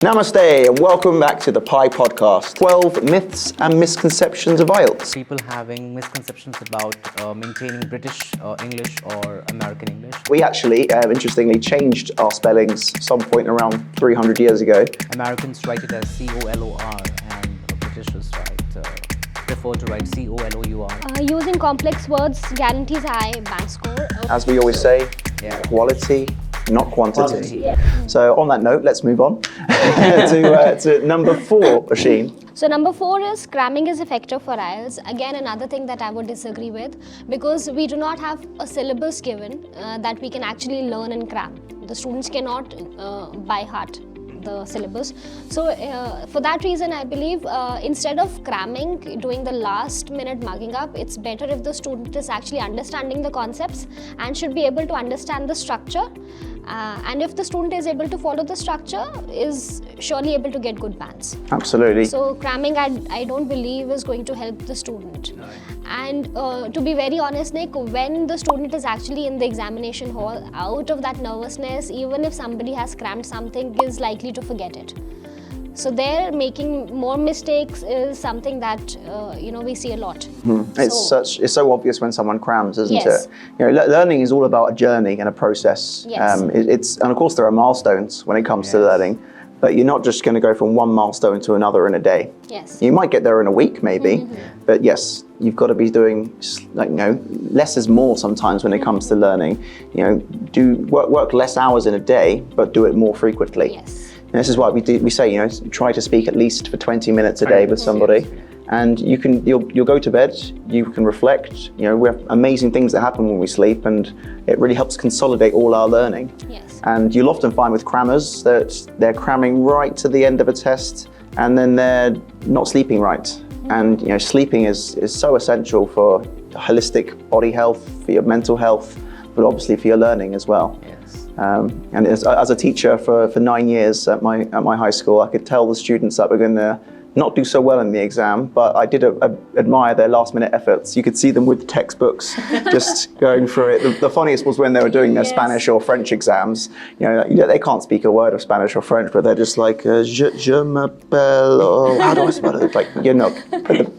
Namaste and welcome back to the Pi Podcast. 12 myths and misconceptions of IELTS. People having misconceptions about maintaining British English or American English. We actually, interestingly, changed our spellings some point around 300 years ago. Americans write it as C-O-L-O-R and Britishers prefer to write C-O-L-O-U-R. Using complex words guarantees high band score. As we always say, quality, not quantity. Yeah. So on that note, let's move on to number 4, Asheen. So number 4 is cramming is effective for IELTS. Again, another thing that I would disagree with, because we do not have a syllabus given that we can actually learn and cram. The students cannot by heart the syllabus. So for that reason, I believe instead of cramming, doing the last minute mugging up, it's better if the student is actually understanding the concepts and should be able to understand the structure. And if the student is able to follow the structure, is surely able to get good bands. Absolutely. So cramming, I don't believe is going to help the student. No. And to be very honest, Nick, when the student is actually in the examination hall, out of that nervousness, even if somebody has crammed something, is likely to forget it. So there, making more mistakes is something that we see a lot. It's so obvious when someone crams, isn't Yes. it? Learning is all about a journey and a process. Yes. And of course there are milestones when it comes to learning, but you're not just going to go from one milestone to another in a day. Yes. You might get there in a week, maybe, but yes, you've got to be doing less is more sometimes when it comes to learning. Do work less hours in a day, but do it more frequently. Yes. And this is why we say, try to speak at least for 20 minutes a day with somebody, and you'll go to bed, you can reflect. We have amazing things that happen when we sleep, and it really helps consolidate all our learning. Yes. And you'll often find with crammers that they're cramming right to the end of a test, and then they're not sleeping right. And sleeping is so essential for holistic body health, for your mental health, but obviously for your learning as well. And as a teacher for 9 years at my high school, I could tell the students that were going to not do so well in the exam, but I did admire their last-minute efforts. You could see them with textbooks, just going through it. The funniest was when they were doing their Spanish or French exams. They can't speak a word of Spanish or French, but they're just like, je m'appelle, or how do I spell it? Like,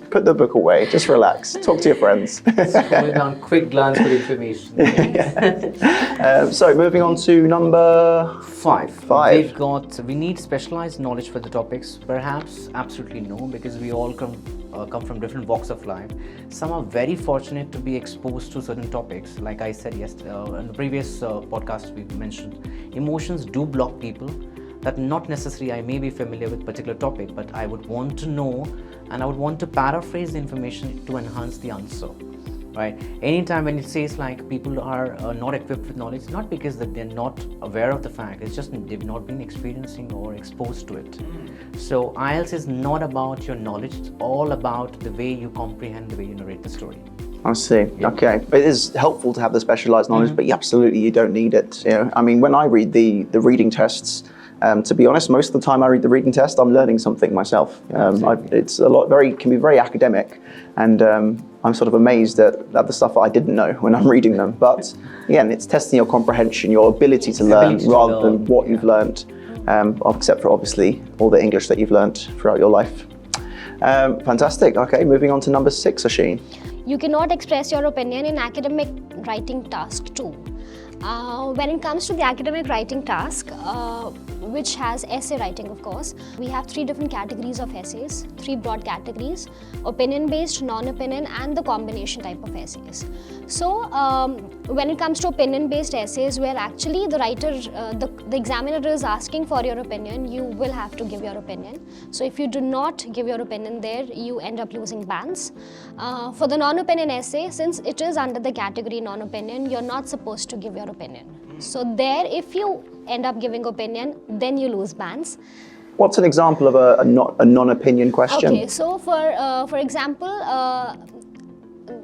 put the book away, just relax, talk to your friends. Going down quick glance for information. So moving on to number 5. We need specialized knowledge for the topics. Perhaps absolutely no, because we all come from different walks of life. Some are very fortunate to be exposed to certain topics. Like I said yesterday, in the previous podcast we mentioned, emotions do block people. That not necessarily I may be familiar with particular topic, but I would want to know, and I would want to paraphrase the information to enhance the answer. Right? Anytime when it says like people are not equipped with knowledge, not because that they're not aware of the fact, it's just they've not been experiencing or exposed to it. So IELTS is not about your knowledge, it's all about the way you comprehend, the way you narrate the story. I see. Yeah. Okay. It is helpful to have the specialized knowledge, but absolutely you don't need it. I mean, when I read the reading tests, to be honest, most of the time I read the reading test, I'm learning something myself. It's can be very academic, and I'm sort of amazed at the stuff that I didn't know when I'm reading them. But again, it's testing your comprehension, your ability to learn, rather than what you've learned, except for obviously all the English that you've learned throughout your life. Fantastic. Okay, moving on to number 6, Asheen. You cannot express your opinion in academic writing task 2. When it comes to the academic writing task, which has essay writing, of course, we have 3 different categories of essays, 3 broad categories: opinion-based, non-opinion, and the combination type of essays. So when it comes to opinion-based essays, where actually the writer, the examiner is asking for your opinion, you will have to give your opinion. So if you do not give your opinion there, you end up losing bands. For the non-opinion essay, since it is under the category non-opinion, you're not supposed to give your opinion. So there, if you end up giving opinion, then you lose bands. What's an example of a non-opinion question? Okay, so for example,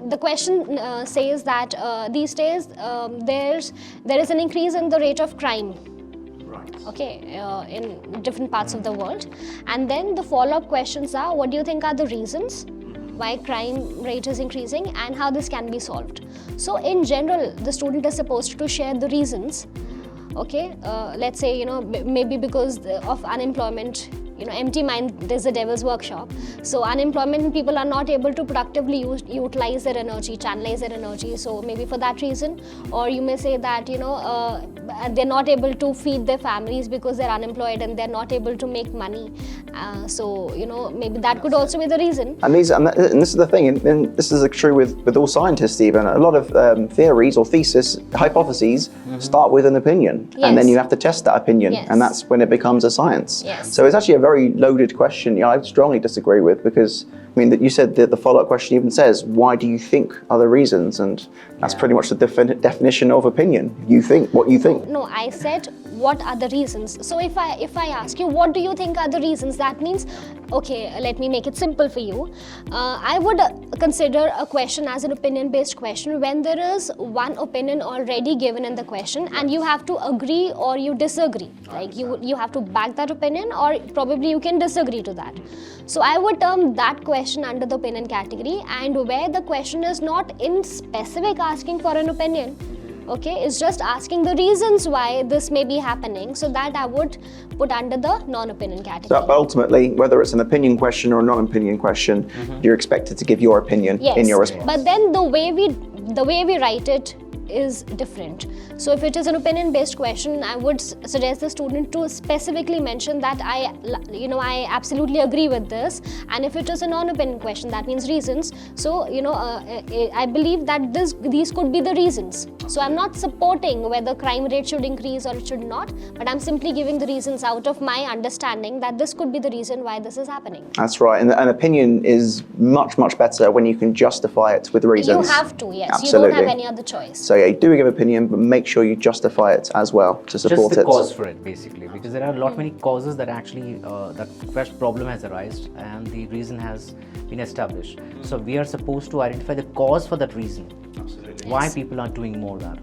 the question says that these days there is an increase in the rate of crime. Right. Okay, in different parts of the world, and then the follow-up questions are: what do you think are the reasons why crime rate is increasing and how this can be solved? So in general, the student is supposed to share the reasons Okay, let's say, maybe because of unemployment, empty mind, there's a devil's workshop. So unemployment, people are not able to productively utilize their energy, channelize their energy. So maybe for that reason. Or you may say that, they're not able to feed their families because they're unemployed and they're not able to make money. So maybe that could also be the reason. And this is the thing, and this is true with all scientists even. A lot of theories or hypotheses start with an opinion, Yes. and then you have to test that opinion, Yes. and that's when it becomes a science. Yes. So it's actually a very loaded question. I strongly disagree with, because that you said that the follow-up question even says, why do you think are the reasons? And that's pretty much the definition of opinion. You think what you think. No, I said what are the reasons. So if I ask you, what do you think are the reasons? That means, okay, let me make it simple for you. I would consider a question as an opinion-based question when there is one opinion already given in the question, and you have to agree or you disagree. Like you have to back that opinion, or probably you can disagree to that. So I would term that question under the opinion category, and where the question is not in specific asking for an opinion, okay, it's just asking the reasons why this may be happening, so that I would put under the non-opinion category. So ultimately, whether it's an opinion question or a non-opinion question, you're expected to give your opinion in your response. But then the way we write it is different. So if it is an opinion-based question, I would suggest the student to specifically mention that I absolutely agree with this. And if it is a non-opinion question, that means reasons. So I believe that these could be the reasons. So I'm not supporting whether crime rate should increase or it should not, but I'm simply giving the reasons out of my understanding that this could be the reason why this is happening. That's right, and an opinion is much, much better when you can justify it with reasons. You have to, yes. Absolutely. You don't have any other choice. So yeah, do give opinion, but make sure you justify it as well to support Just the it. cause for it, basically, because there are a lot many causes that actually that problem has arisen and the reason has been established. So we are supposed to identify the cause for that reason. Absolutely. Why people are doing more that.